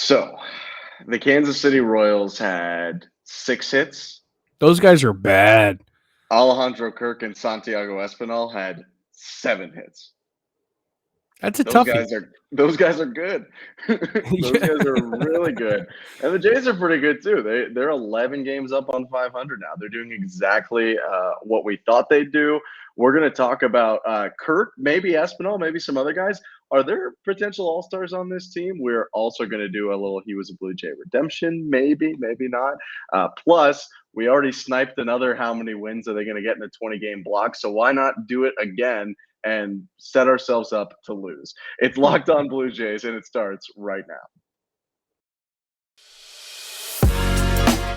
So, the Kansas City Royals had 6 hits. Those guys are bad. Alejandra Kirk and Santiago Espinal had 7 hits. That's a Those toughie. those guys are good. Those guys are really good. And the Jays are pretty good too. They're 11 games up on 500 now. They're doing exactly what we thought they'd do. We're going to talk about Kirk, maybe Espinal, maybe some other guys. Are there potential all-stars on this team? We're also going to do a little he was a Blue Jay redemption, maybe not. Plus, we already sniped another how many wins are they going to get in a 20-game block, so why not do it again and set ourselves up to lose? It's Locked On Blue Jays, and it starts right now.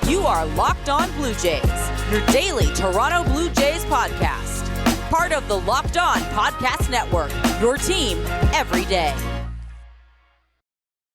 You are Locked On Blue Jays, your daily Toronto Blue Jays podcast. Part of the Locked On Podcast Network, your team every day.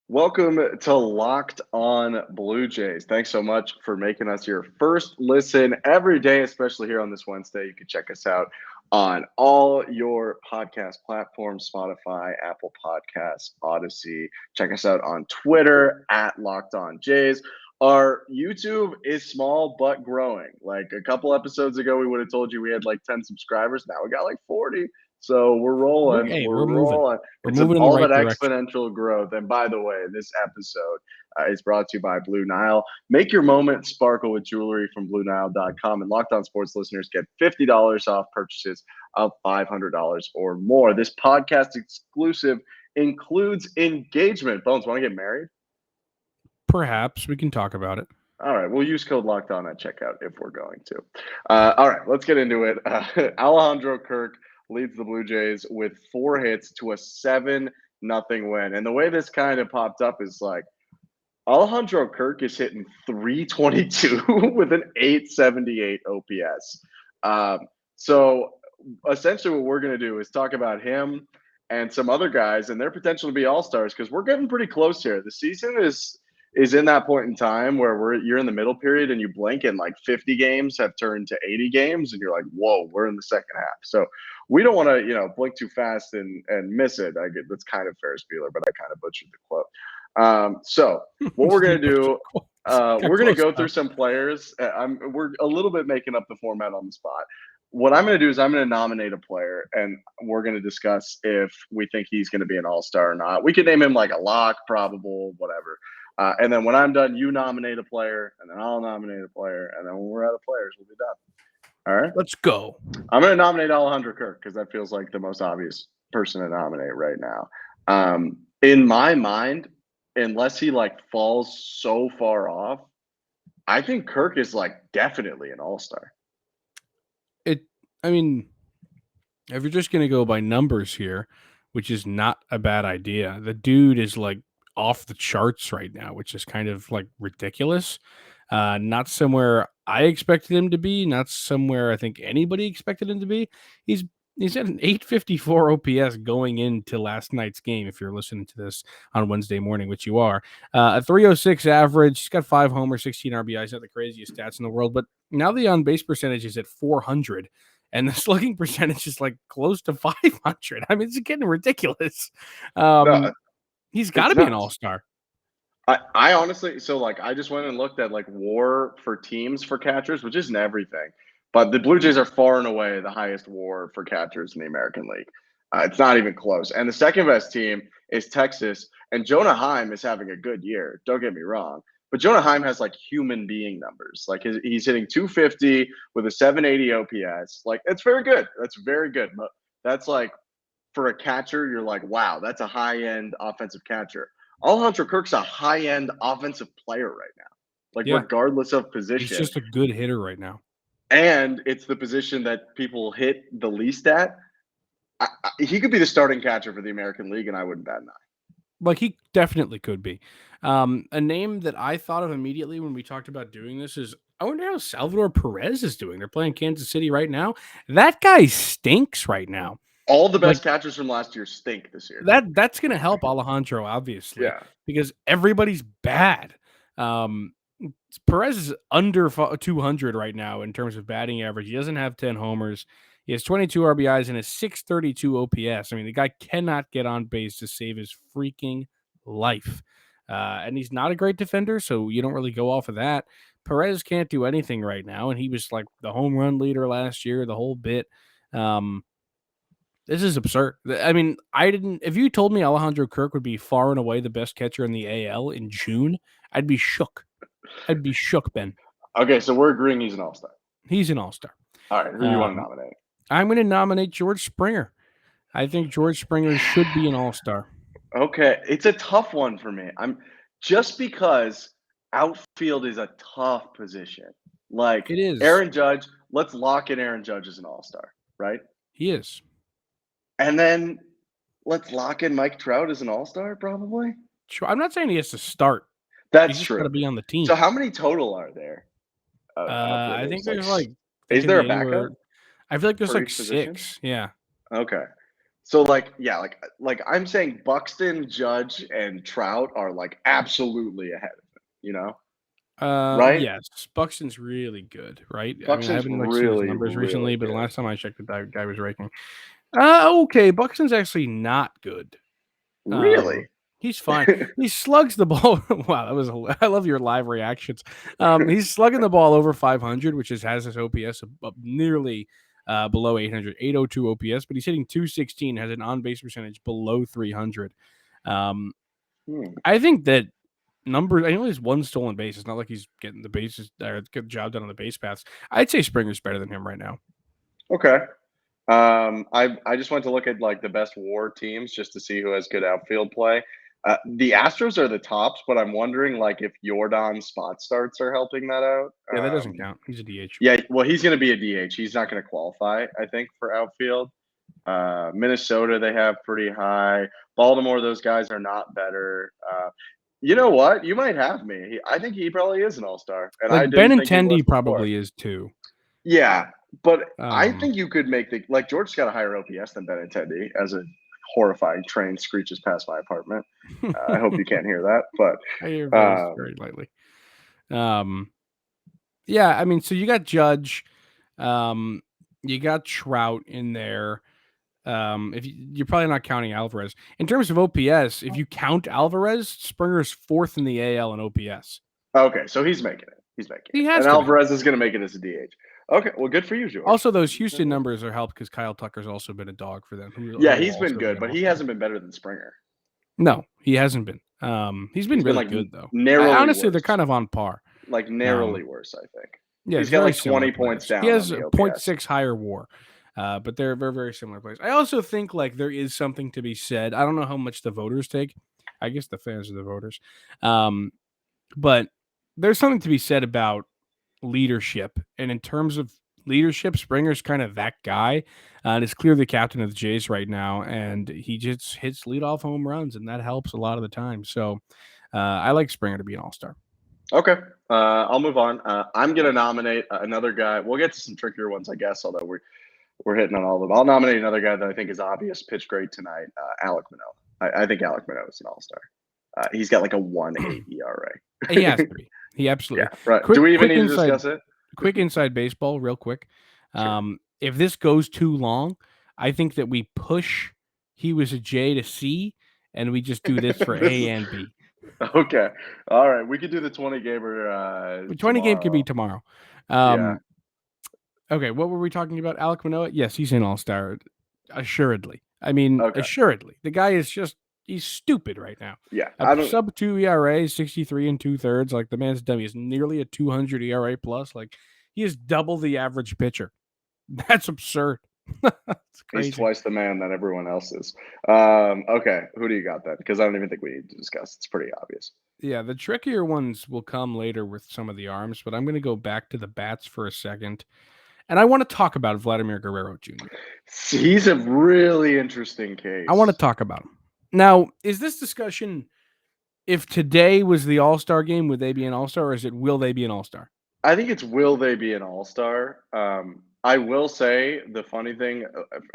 Welcome to Locked On Blue Jays. Thanks so much for making us your first listen every day, especially here on this Wednesday. You can check us out on all your podcast platforms, Spotify, Apple Podcasts, Odyssey. Check us out on Twitter at Locked On Jays. Our YouTube is small but growing. Like a couple episodes ago, we would have told you we had like 10 subscribers. Now we got like 40. So we're rolling. We're rolling. It's all that exponential growth. And by the way, this episode is brought to you by Blue Nile. Make your moment sparkle with jewelry from BlueNile.com. And Locked On Sports listeners get $50 off purchases of $500 or more. This podcast exclusive includes engagement. Bones, want to get married? Perhaps we can talk about it. All right, we'll use code Locked On at checkout if we're going to. All right, let's get into it. Alejandra Kirk leads the Blue Jays with 4 hits to a 7-0 win. And the way this kind of popped up is like Alejandra Kirk is hitting .322 with an .878 OPS. So essentially what we're going to do is talk about him and some other guys and their potential to be all-stars because we're getting pretty close here. The season is in that point in time where you're in the middle period and you blink and like 50 games have turned to 80 games and you're like, whoa, we're in the second half. So we don't want to, blink too fast and miss it. That's kind of Ferris Bueller, but I kind of butchered the quote. So what we're going to do, we're going to go through some players. We're a little bit making up the format on the spot. What I'm going to do is I'm going to nominate a player, and we're going to discuss if we think he's going to be an all-star or not. We could name him like a lock, probable, whatever. And then when I'm done, you nominate a player, and then I'll nominate a player, and then when we're out of players, we'll be done. All right? Let's go. I'm going to nominate Alejandra Kirk because that feels like the most obvious person to nominate right now. In my mind, unless he like falls so far off, I think Kirk is like definitely an all-star. I mean, if you're just going to go by numbers here, which is not a bad idea, the dude is like off the charts right now, which is kind of like ridiculous. Not somewhere I expected him to be, not somewhere I think anybody expected him to be. He's at an 854 OPS going into last night's game. If you're listening to this on Wednesday morning, which you are, a 306 average. He's got 5 homers, 16 RBIs, not the craziest stats in the world, but now the on base percentage is at 400. And the slugging percentage is like close to 500. I mean, it's getting ridiculous. He's got to be an all-star. I honestly, so like I just went and looked at like WAR for teams for catchers, which isn't everything. But the Blue Jays are far and away the highest WAR for catchers in the American League. It's not even close. And the second best team is Texas. And Jonah Heim is having a good year. Don't get me wrong. But Jonah Heim has like human being numbers. Like he's hitting 250 with a 780 OPS. Like it's very good. That's very good. But that's like for a catcher, you're like, wow, that's a high-end offensive catcher. Alejandra Kirk's a high-end offensive player right now. Like regardless of position. He's just a good hitter right now. And it's the position that people hit the least at. He could be the starting catcher for the American League, and I wouldn't bat an eye. Like he definitely could be. A name that I thought of immediately when we talked about doing this is, I wonder how Salvador Perez is doing. They're playing Kansas City right now. That guy stinks right now. All the best catchers from last year stink this year. That's going to help Alejandro, obviously, because everybody's bad. Perez is under 200 right now in terms of batting average. He doesn't have 10 homers. He has 22 RBIs and a 632 OPS. I mean, the guy cannot get on base to save his freaking life. and he's not a great defender, so you don't really go off of that. Perez can't do anything right now, and he was like the home run leader last year, the whole bit. This is absurd. I mean, if you told me Alejandra Kirk would be far and away the best catcher in the AL in June, I'd be shook. I'd be shook, Ben. Okay, so we're agreeing he's an all-star. He's an all-star. All right, who do you want to nominate? I'm going to nominate George Springer. I think George Springer should be an all-star. Okay, it's a tough one for me. Just because outfield is a tough position. Like It is. Aaron Judge, let's lock in Aaron Judge as an all-star, right? He is. And then let's lock in Mike Trout as an all-star, probably. Sure. I'm not saying he has to start. That's He's true. got to be on the team. So how many total are there? I think there's like. Is there a backup? I feel like there's for like each position? 6. Yeah. Okay. So like I'm saying Buxton, Judge, and Trout are like absolutely ahead of him, you know? Right? Yes. Buxton's really good, right? Buxton's I haven't seen his really, numbers really recently, but the good. last time I checked, that guy was raking. Okay. Buxton's actually not good. Really? He's fine. He slugs the ball. Wow, I love your live reactions. He's slugging the ball over 500, which has his OPS up nearly below 800, 802 OPS, but he's hitting 216, has an on-base percentage below 300. I think that numbers. I know he's one stolen base. It's not like he's getting the bases or good job done on the base paths. I'd say Springer's better than him right now. Okay. I just went to look at like the best WAR teams just to see who has good outfield play. The Astros are the tops, but I'm wondering like if Jordan's spot starts are helping that out. Yeah, that doesn't count. He's a DH. Yeah, well, he's going to be a DH. He's not going to qualify, I think, for outfield. Minnesota, they have pretty high. Baltimore, those guys are not better. You know what? You might have me. I think he probably is an all-star. And Like I didn't think he Benintendi was probably before. is too. Yeah, but I Um, think you could make George's got a higher OPS than Benintendi as a horrifying train screeches past my apartment. I hope you can't hear that, but I hear very lightly. Yeah, I mean, so you got Judge, you got Trout in there. You're probably not counting Alvarez in terms of OPS. If you count Alvarez, Springer's 4th in the AL in OPS. Okay, so he's making it. He has and to Alvarez is going to make it as a DH. Okay, well, good for you, George. Also, those Houston numbers are helped because Kyle Tucker's also been a dog for them. Yeah, he's been good, but he hasn't been better than Springer. No, he hasn't been. He's been really like good though. Honestly, they're kind of on par. Like narrowly worse, I think. Yeah, he's got like 20 points down. He has a 0.6 higher WAR, but they're very, very similar players. I also think like there is something to be said. I don't know how much the voters take. I guess the fans are the voters, but there's something to be said about leadership. And in terms of leadership, Springer's kind of that guy, and is clearly the captain of the Jays right now. And he just hits leadoff home runs, and that helps a lot of the time. So I like Springer to be an all-star. Okay, I'll move on. I'm gonna nominate another guy. We'll get to some trickier ones, I guess. Although we're hitting on all of them. I'll nominate another guy that I think is obvious. Pitched great tonight. Alec Manel. I think Alec Manel is an all-star. He's got like a 1.8 ERA. He has to be. He absolutely. Yeah, right. Do we even need to discuss it? Quick inside baseball, real quick. Sure. If this goes too long, I think that we push he was a J to C, and we just do this for A and B. Okay. All right. We could do the 20 gamer. 20 game could be tomorrow. Yeah. Okay. What were we talking about? Alec Manuela? Yes, he's an all-star. Assuredly. I mean, assuredly. The guy is just, he's stupid right now. Yeah. Sub 2 ERA, 63 2/3. Like the man's dummy is nearly a 200 ERA plus. Like he is double the average pitcher. That's absurd. That's crazy. He's twice the man that everyone else is. Okay. Who do you got then? Because I don't even think we need to discuss. It's pretty obvious. Yeah. The trickier ones will come later with some of the arms, but I'm going to go back to the bats for a second. And I want to talk about Vladimir Guerrero Jr. He's a really interesting case. I want to talk about him. Now, is this discussion, if today was the All-Star game, would they be an All-Star, or is it will they be an All-Star? I think it's will they be an All-Star. I will say the funny thing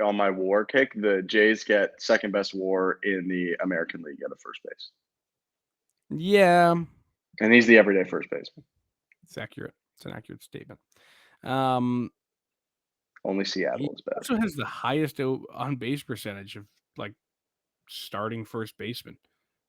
on my WAR kick, the Jays get second best WAR in the American League at a first base. Yeah. And he's the everyday first baseman. It's accurate. It's an accurate statement. Only Seattle is better. Also has the highest on base percentage of like starting first baseman.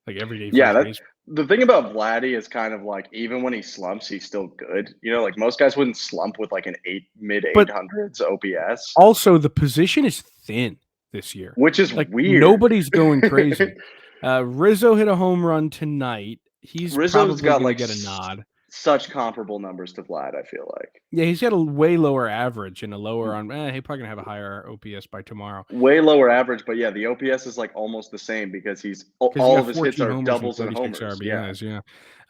like everyday Yeah, first base. the thing about Vladdy is kind of like even when he slumps, he's still good. Like most guys wouldn't slump with like an mid But 800s OPS, also, the position is thin this year. which is Like weird. nobody's going crazy. Rizzo hit a home run tonight. He's Rizzo's probably got going like to get a nod. such comparable numbers to Vlad, I feel like. Yeah, he's got a way lower average and a lower on. He's probably gonna have a higher OPS by tomorrow. Way lower average, but yeah, the OPS is like almost the same because he's all of his hits are doubles and homers. RBIs, yeah.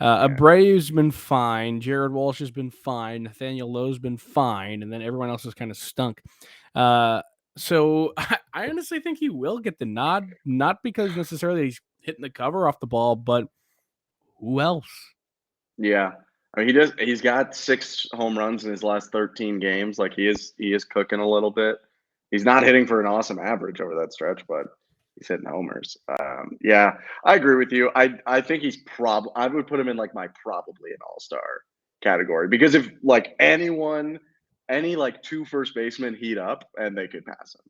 Yeah. Abreu's been fine. Jared Walsh has been fine. Nathaniel Lowe's been fine, and then everyone else has kind of stunk. So I honestly think he will get the nod, not because necessarily he's hitting the cover off the ball, but who else? Yeah. I mean, he does. He's got 6 home runs in his last 13 games. Like he is cooking a little bit. He's not hitting for an awesome average over that stretch, but he's hitting homers. Yeah, I agree with you. I think he's I would put him in like my probably an all-star category because if like any like 2 first basemen heat up and they could pass him.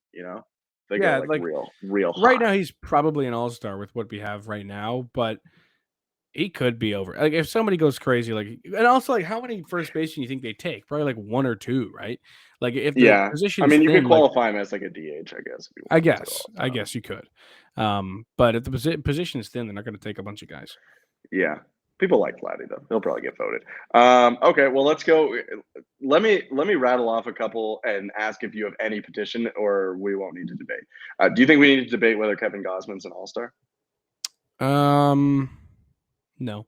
They Yeah, go like, real right hot. now he's probably an all-star with what we have right now, but he could be over. Like if somebody goes crazy, like, and also like how many first basemen you think they take? Probably like 1 or 2, right? Like if the Yeah, position, I mean, you thin, could qualify him as like a DH, I guess. If you I wanted to I guess you could. But if the position is thin, they're not going to take a bunch of guys. Yeah. People like Vladdy though. He'll probably get voted. Okay, well let's go. Let me rattle off a couple and ask if you have any petition or we won't need to debate. Do you think we need to debate whether Kevin Gausman's an all-star? No.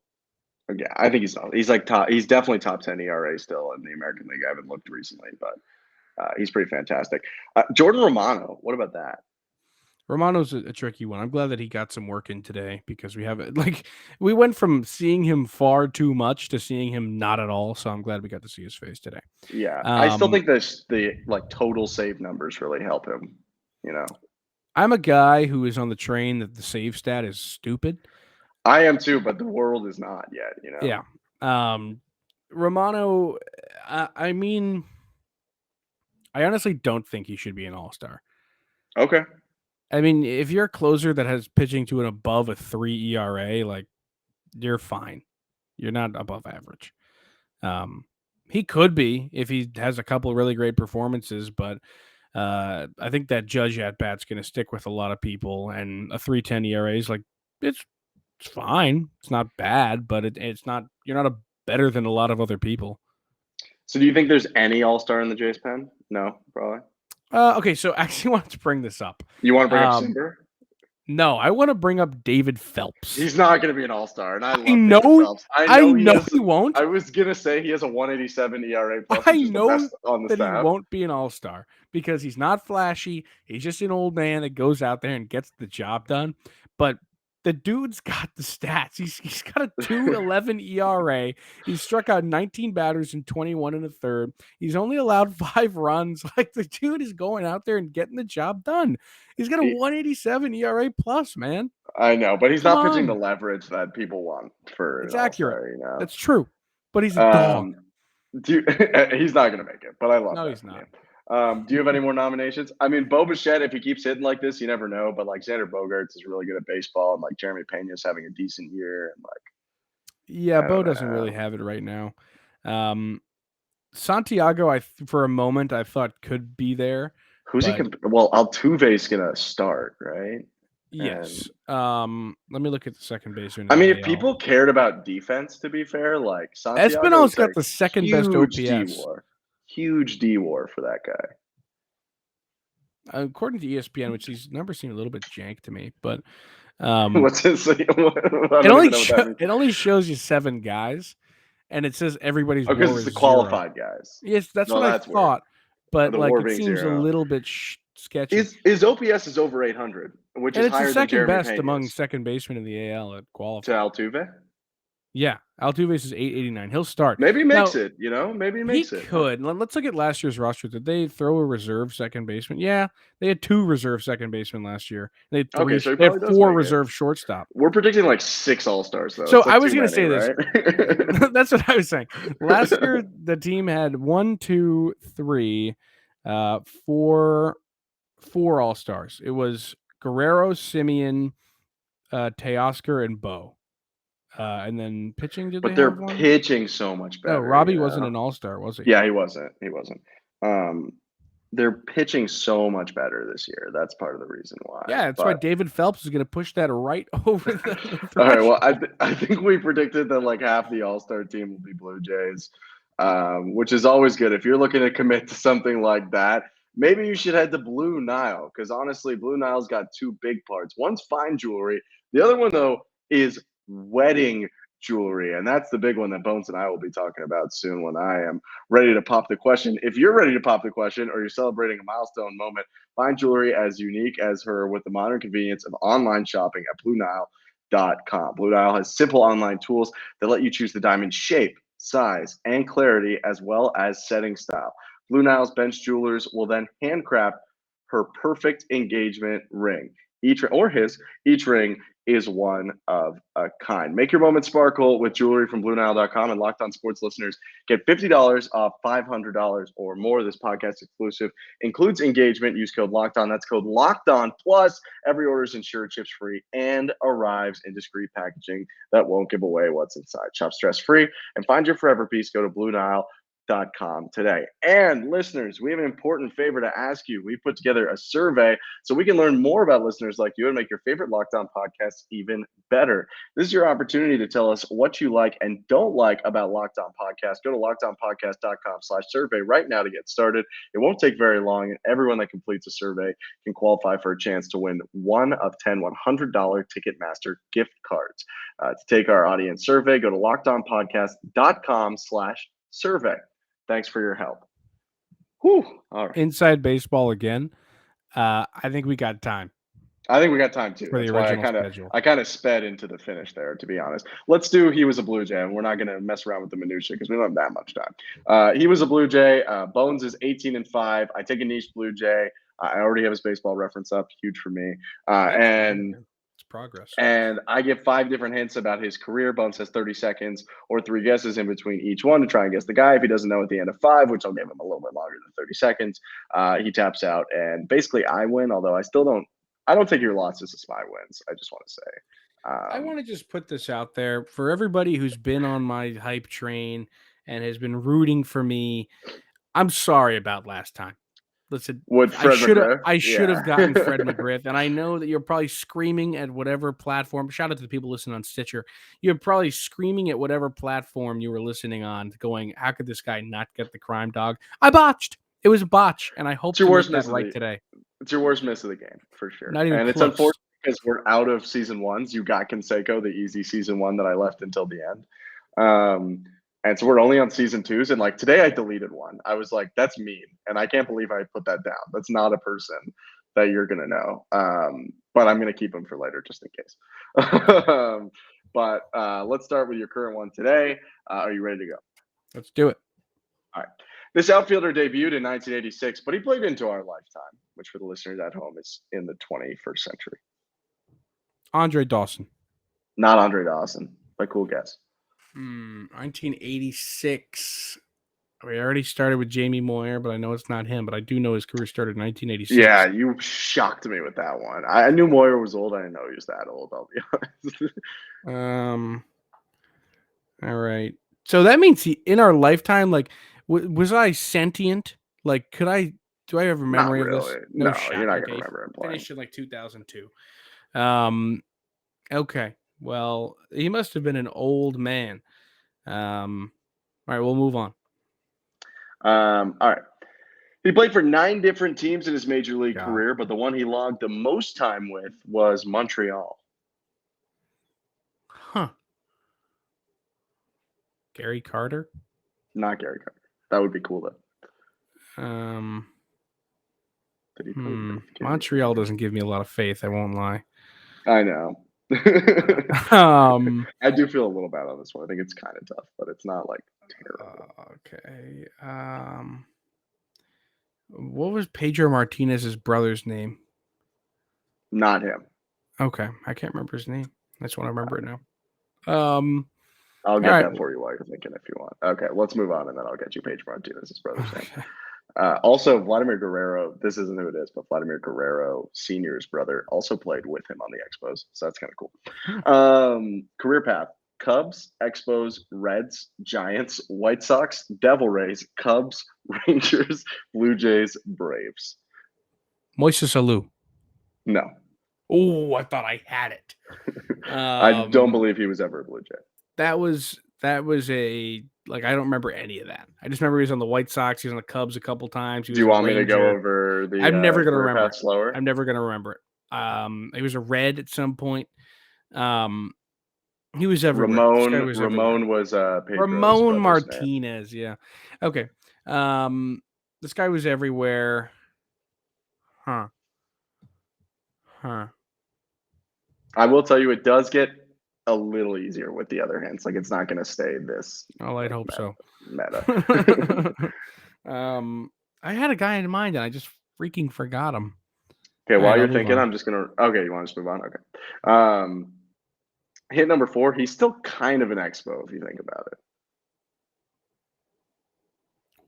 Yeah, I think he's not. He's like top. He's definitely top 10 ERA still in the American League. I haven't looked recently, but he's pretty fantastic. Jordan Romano, what about that? Romano's a tricky one. I'm glad that he got some work in today because we went from seeing him far too much to seeing him not at all. So I'm glad we got to see his face today. Yeah, I still think the like total save numbers really help him. I'm a guy who is on the train that the save stat is stupid. I am too, but the world is not yet. Yeah. Romano, I mean, I honestly don't think he should be an all-star. Okay. I mean, if you're a closer that has pitching to an above a 3 ERA, like you're fine. You're not above average. He could be if he has a couple of really great performances, but I think that judge at bat's going to stick with a lot of people, and a 3.10 ERA is like it's fine. It's not bad, but it's not. You're not better than a lot of other people. So, do you think there's any all-star in the Jays pen? No, probably. Okay, so I actually wanted to bring this up. You want to bring up Simber? No, I want to bring up David Phelps. He's not going to be an all-star, and I love know, David Phelps. I know he won't. I was going to say he has a 187 ERA plus. I know the best on the that staff. He won't be an all-star because he's not flashy. He's just an old man that goes out there and gets the job done. But the dude's got the stats. He's got a 2.11 ERA. He's struck out 19 batters in 21 and a third. He's only allowed 5 runs. Like the dude is going out there and getting the job done. He's got a 1.87 ERA plus, man. I know, but he's not pitching the leverage that people want for. It's accurate. That's true, but he's a dog. He's not going to make it, but I love. No, that he's not. Do you have any more nominations? I mean, Bo Bichette, if he keeps hitting like this, you never know. But like Xander Bogaerts is really good at baseball, and like Jeremy Pena's having a decent year, and like. Yeah, Bo doesn't really have it right now. Santiago, for a moment I thought could be there. Who's he? Well, Altuve's gonna start, right? Yes. Let me look at the second baseman. I mean, if people cared about defense, to be fair, like Santiago Espinal's got the second best OPS. Huge D WAR for that guy. According to ESPN, which these numbers seem a little bit jank to me, but what's his? It only shows you 7 guys, and it says everybody's because WAR it's the is qualified 0. guys. Yes, that's what I thought, but the like WAR it seems 0. a little bit sketchy. His OPS is over 800, which is higher than Jeremy best Pena's. among second basemen in the AL at qualified. To Altuve. Yeah, Altuve's is 889. He'll start. Maybe he makes it. Maybe he makes it. He could. Let's look at last year's roster. Did they throw a reserve second baseman? Yeah, they had 2 reserve second basemen last year. They had 3. So they had 4 reserve shortstop. We're predicting like 6 all-stars though. So I was going to say this. That's what I was saying. Last year the team had 1, 2, 3, 4 all-stars. It was Guerrero, Simeon, Teoscar, and Bo. And then pitching, did But they they're have one? pitching so much better. No, Robbie you wasn't know? an all-star, was he? Yeah, he wasn't. They're pitching so much better this year. That's part of the reason why. Yeah, that's why David Phelps is going to push that right over the All right. Well, I think we predicted that like half the All-Star team will be Blue Jays, which is always good. If you're looking to commit to something like that, maybe you should head to Blue Nile because honestly, Blue Nile's got two big parts. One's fine jewelry. The other one, though, is wedding jewelry. And that's the big one that Bones and I will be talking about soon when I am ready to pop the question. If you're ready to pop the question or you're celebrating a milestone moment, find jewelry as unique as her with the modern convenience of online shopping at BlueNile.com. Blue Nile has simple online tools that let you choose the diamond shape, size, and clarity, as well as setting style. Blue Nile's bench jewelers will then handcraft her perfect engagement ring. Each ring is one of a kind. Make your moment sparkle with jewelry from BlueNile.com, and Locked On Sports listeners get $50 off $500 or more. This podcast exclusive includes engagement. Use code Locked On. That's code Locked On. Plus, every order is insured, ships free, and arrives in discreet packaging that won't give away what's inside. Shop stress free and find your forever piece. Go to BlueNile.com today. And listeners, we have an important favor to ask you. We put together a survey so we can learn more about listeners like you and make your favorite Locked On podcasts even better. This is your opportunity to tell us what you like and don't like about Locked On Podcast. Go to LockedOnPodcast.com/survey right now to get started. It won't take very long, and everyone that completes a survey can qualify for a chance to win one of 10 $100 Ticketmaster gift cards. To take our audience survey, go to LockedOnPodcast.com/survey. Thanks for your help. Whew. All right. Inside baseball again. I think we got time. I think we got time too. For the That's why schedule. I kind of sped into the finish there, to be honest. Let's do he was a Blue Jay, and we're not going to mess around with the minutia because we don't have that much time. He was a Blue Jay. Bones is 18-5. I take a niche Blue Jay. I already have his baseball reference up. Huge for me. And it's progress. And I give 5 different hints about his career. Bones has 30 seconds or 3 guesses in between each one to try and guess the guy. If he doesn't know at the end of 5, which I'll give him a little bit longer than 30 seconds, he taps out. And basically I win, although I don't think your losses is my wins. I just want to say. I want to just put this out there for everybody who's been on my hype train and has been rooting for me. I'm sorry about last time. Listen, I should have gotten Fred McGriff, and I know that you're probably screaming at whatever platform. Shout out to the people listening on Stitcher. You're probably screaming at whatever platform you were listening on, going, "How could this guy not get the crime dog?" I botched. It was a botch, and I hope to make that right today. It's your worst miss of the game for sure, Not even and close. It's unfortunate because we're out of season 1s. You got Canseco, the easy season 1 that I left until the end. And so we're only on season 2s. And like today I deleted one. I was like, that's mean. And I can't believe I put that down. That's not a person that you're going to know. But I'm going to keep him for later just in case. But let's start with your current one today. Are you ready to go? Let's do it. All right. This outfielder debuted in 1986, but he played into our lifetime, which for the listeners at home is in the 21st century. Andre Dawson. Not Andre Dawson, but cool guess. 1986. We already started with Jamie Moyer, but I know it's not him. But I do know his career started in 1986. Yeah, you shocked me with that one. I knew Moyer was old. I didn't know he was that old, I'll be honest. All right. So that means in our lifetime, like, was I sentient? Like, do I have a memory of this? No, you're not going to remember him playing. Finished in like 2002. Okay. Well, he must have been an old man. All right, we'll move on. All right. He played for 9 different teams in his major league career, but the one he logged the most time with was Montreal. Huh. Gary Carter? Not Gary Carter. That would be cool, though. Did he play Montreal doesn't give me a lot of faith, I won't lie. I know. I do feel a little bad on this one. I think it's kind of tough, but it's not like terrible. Okay. What was Pedro Martinez's brother's name? Not him. Okay. I can't remember his name. I just want to remember it now. I'll get that for you while you're thinking if you want. Okay, let's move on, and then I'll get you Pedro Martinez's brother's name. Also, Vladimir Guerrero, this isn't who it is, but Vladimir Guerrero Sr.'s brother also played with him on the Expos. So that's kind of cool. Career path: Cubs, Expos, Reds, Giants, White Sox, Devil Rays, Cubs, Rangers, Blue Jays, Braves. Moises Alou. No. Oh, I thought I had it. I don't believe he was ever a Blue Jay. That was I don't remember any of that. I just remember he was on the White Sox. He was on the Cubs a couple times. Do you want me to go over the? I'm never gonna remember it. Slower. I'm never gonna remember it. He was a Red at some point. He was everywhere. Ramon was Pedro's Ramon Martinez. Name. Yeah. Okay. This guy was everywhere. Huh. I will tell you, it does get a little easier with the other hints. Like, it's not going to stay this. Oh, I'd hope so. Meta. I had a guy in mind, and I just freaking forgot him. Okay, while you're thinking, I'm just going to... Okay, you want to just move on? Okay. Hint number 4, he's still kind of an Expo, if you think about it.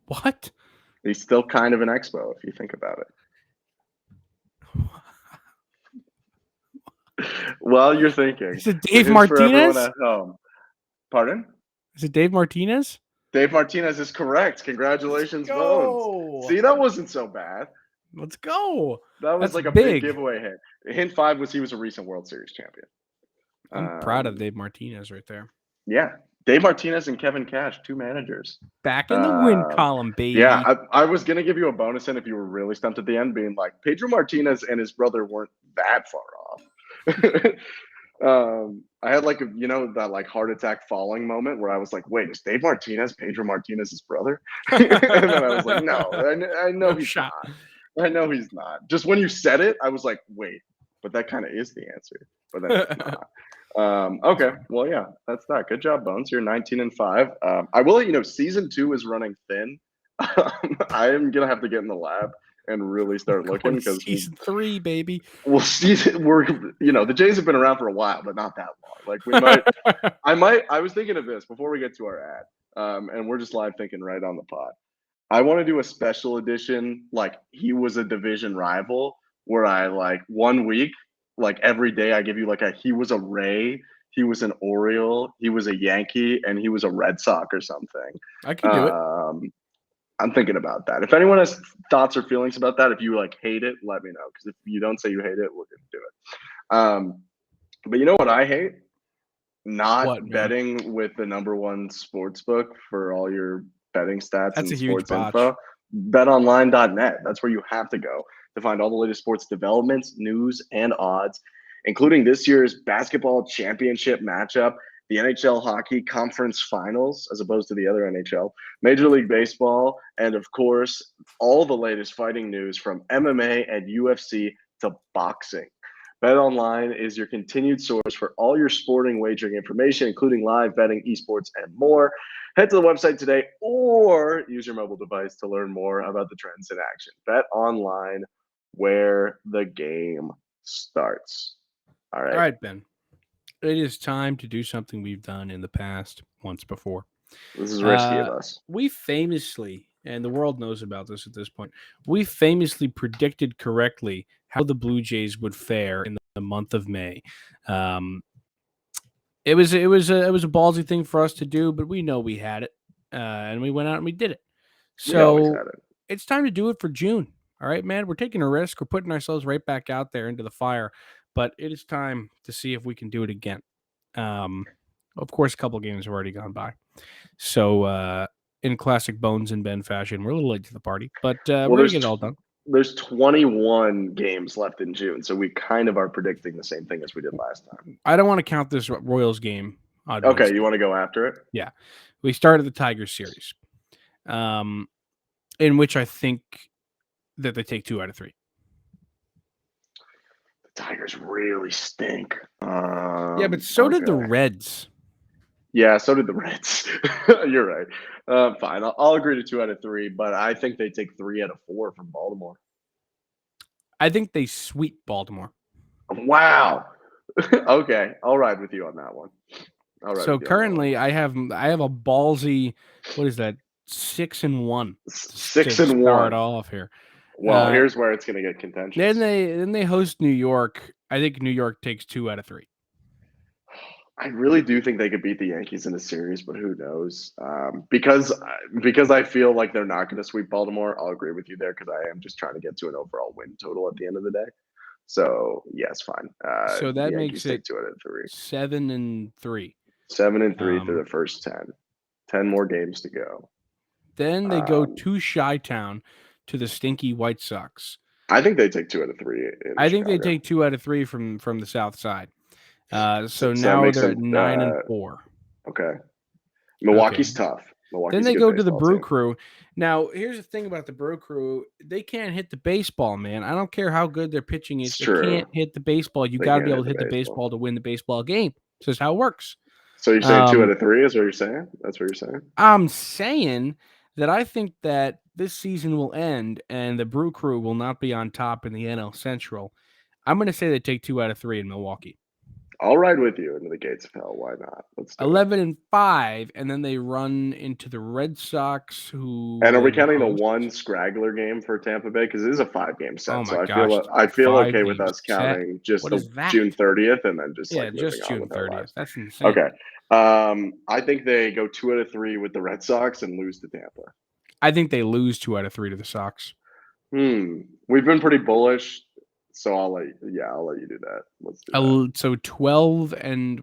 What? He's still kind of an Expo, if you think about it. While you're thinking, is it Dave Martinez? At home. Pardon? Is it Dave Martinez? Dave Martinez is correct. Congratulations, Bones. See, that wasn't so bad. Let's go. That was like a big giveaway hint. Hint 5 was he was a recent World Series champion. I'm proud of Dave Martinez right there. Yeah. Dave Martinez and Kevin Cash, 2 managers. Back in the win column, baby. Yeah, I was going to give you a bonus hint if you were really stumped at the end, being like, Pedro Martinez and his brother weren't that far off. I had that like heart attack falling moment where I was like, wait, is Dave Martinez Pedro Martinez's brother? And then I was like, no, I know he's not. I know he's not. Just when you said it, I was like, wait, but that kind of is the answer. But then it's not. Okay, well, yeah, that's that. Good job, Bones. You're 19-5. I will let you know, season 2 is running thin. I am gonna have to get in the lab and really start looking because season 3, baby. Well, the Jays have been around for a while, but not that long. Like we might. I was thinking of this before we get to our ad, and we're just live thinking right on the pod. I want to do a special edition, like he was a division rival, where I like 1 week, like every day, I give you like he was a Ray, he was an Oriole, he was a Yankee, and he was a Red Sox or something. I can do it. I'm thinking about that. If anyone has thoughts or feelings about that, if you like hate it, let me know. Because if you don't say you hate it, we're gonna do it. But you know what I hate? Not betting with the #1 sports book for all your betting stats and sports info. BetOnline.net. That's where you have to go to find all the latest sports developments, news, and odds, including this year's basketball championship matchup, the NHL Hockey Conference Finals, as opposed to the other NHL, Major League Baseball, and of course, all the latest fighting news from MMA and UFC to boxing. BetOnline is your continued source for all your sporting wagering information, including live betting, esports, and more. Head to the website today or use your mobile device to learn more about the trends in action. BetOnline, where the game starts. All right, Ben. It is time to do something we've done in the past once before. This is risky of us. We famously, and the world knows about this at this point, we famously predicted correctly how the Blue Jays would fare in the month of May. It was a ballsy thing for us to do, but we know we had it, and we went out and we did it. So it's time to do it for June. All right, man, we're taking a risk. We're putting ourselves right back out there into the fire. But it is time to see if we can do it again. Of course, a couple games have already gone by. So in classic Bones and Ben fashion, we're a little late to the party, but we're going to get it all done. There's 21 games left in June, so we kind of are predicting the same thing as we did last time. I don't want to count this Royals game. Okay, you want to go after it? Yeah. We started the Tigers series, in which I think that they take 2 out of 3. Tigers really stink. Yeah, but so did the Reds. Yeah, so did the Reds. You're right. Fine. I'll agree to 2 out of 3, but I think they take 3 out of 4 from Baltimore. I think they sweep Baltimore. Wow. Okay, I'll ride with you on that one. So currently, I have a ballsy. What is that? 6-1. 6-1. Start off here. Well, here's where it's going to get contentious. Then they host New York. I think New York takes 2 out of 3. I really do think they could beat the Yankees in a series, but who knows? Because I feel like they're not going to sweep Baltimore. I'll agree with you there because I am just trying to get to an overall win total at the end of the day. So yes, fine. So that makes it 2 out of 3. 7-3. 7-3 through the first 10. 10 more games to go. Then they go to Chi-Town to the stinky White Sox. I think they take 2 out of 3. I think they take 2 out of 3 from the South Side. So now they're 9-4. Okay. Milwaukee's tough. Then they go to the Brew Crew. Now, here's the thing about the Brew Crew. They can't hit the baseball, man. I don't care how good their pitching is. They can't hit the baseball. You got to be able to hit the baseball to win the baseball game. This is how it works. So you're saying 2 out of 3 is what you're saying? That's what you're saying? I'm saying that I think that this season will end and the Brew Crew will not be on top in the NL Central. I'm going to say they take 2 out of 3 in Milwaukee. I'll ride with you into the gates of hell. Why not? Let's do 11-5, and then they run into the Red Sox. And are we counting the one straggler game for Tampa Bay? Because it is a 5-game set. Oh so gosh, I feel okay with us counting just June 30th and then just just June 30th. That's insane. Okay. I think they go 2 out of 3 with the Red Sox and lose to Tampa. I think they lose 2 out of 3 to the Sox. We've been pretty bullish. So I'll let you do that. Let's do that. So 12-7?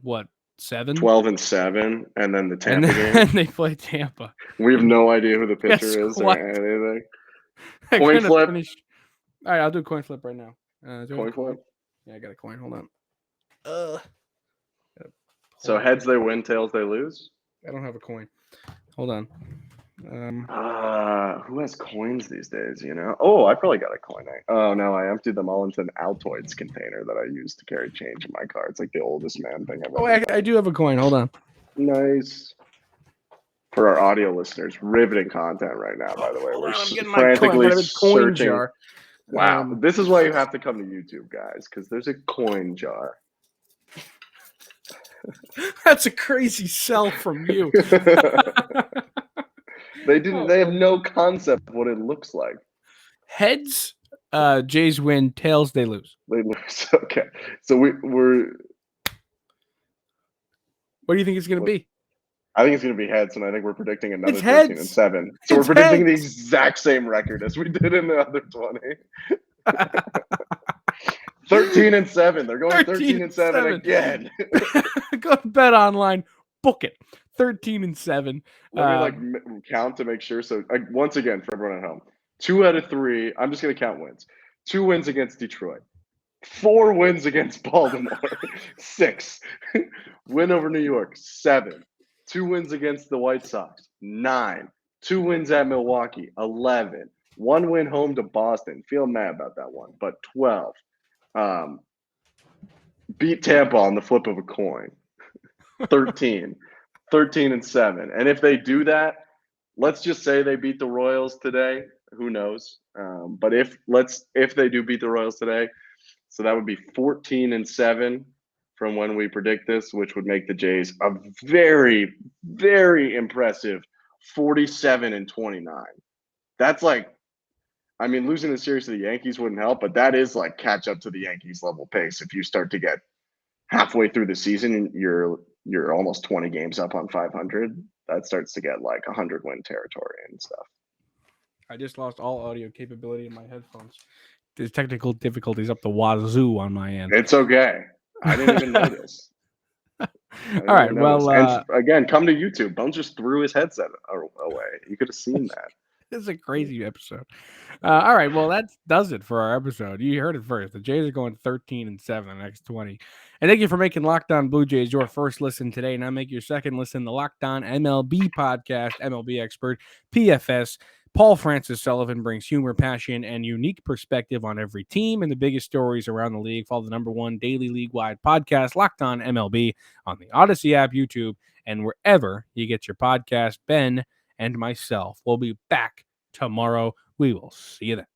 12-7, and then the Tampa game. And they play Tampa. We have no idea who the pitcher is or anything. Coin flip. All right, I'll do a coin flip right now. Coin flip? Yeah, I got a coin. Hold on. So heads they win, tails they lose? I don't have a coin. Hold on. Who has coins these days, you know? Oh, I probably got a coin. Oh, no, I emptied them all into an Altoids container that I use to carry change in my car. It's like the oldest man thing I've ever done. I do have a coin. Hold on. Nice. For our audio listeners, riveting content right now, by the way. We're frantically searching. Jar. Wow. This is why you have to come to YouTube, guys, because there's a coin jar. That's a crazy sell from you. They have no concept of what it looks like. Heads, Jays win. Tails, they lose. They lose. Okay. So we're. What do you think it's going to be? I think it's going to be heads, and I think we're predicting another 13-7. So we're predicting the exact same record as we did in the other 20. 13-7. They're going 13-7 again. Go to Bet Online. Book it. 13-7. Let me count to make sure. So once again, for everyone at home, 2 out of 3. I'm just going to count wins. 2 wins against Detroit. 4 wins against Baltimore. 6. Win over New York. 7. 2 wins against the White Sox. 9. 2 wins at Milwaukee. 11. 1 win home to Boston. Feel mad about that one, but 12. Beat Tampa on the flip of a coin. 13. 13-7. And if they do that, let's just say they beat the Royals today. Who knows? But if they do beat the Royals today, so that would be 14-7 from when we predict this, which would make the Jays a very, very impressive 47-29. That's losing the series to the Yankees wouldn't help, but that is like catch up to the Yankees level pace. If you start to get halfway through the season, you're almost 20 games up on 500. That starts to get like 100-win territory and stuff. I just lost all audio capability in my headphones. There's technical difficulties up the wazoo on my end. It's okay. I didn't even notice. All right. Well, and again, come to YouTube. Don't just throw his headset away. You could have seen that. This is a crazy episode. All right. Well, that does it for our episode. You heard it first. The Jays are going 13-7 the next 20. And thank you for making Locked On Blue Jays your first listen today. Now make your second listen the Locked On MLB podcast, MLB expert, PFS. Paul Francis Sullivan brings humor, passion, and unique perspective on every team and the biggest stories around the league. Follow the #1 daily league-wide podcast, Locked On MLB, on the Odyssey app, YouTube, and wherever you get your podcast. Ben and myself will be back tomorrow. We will see you then.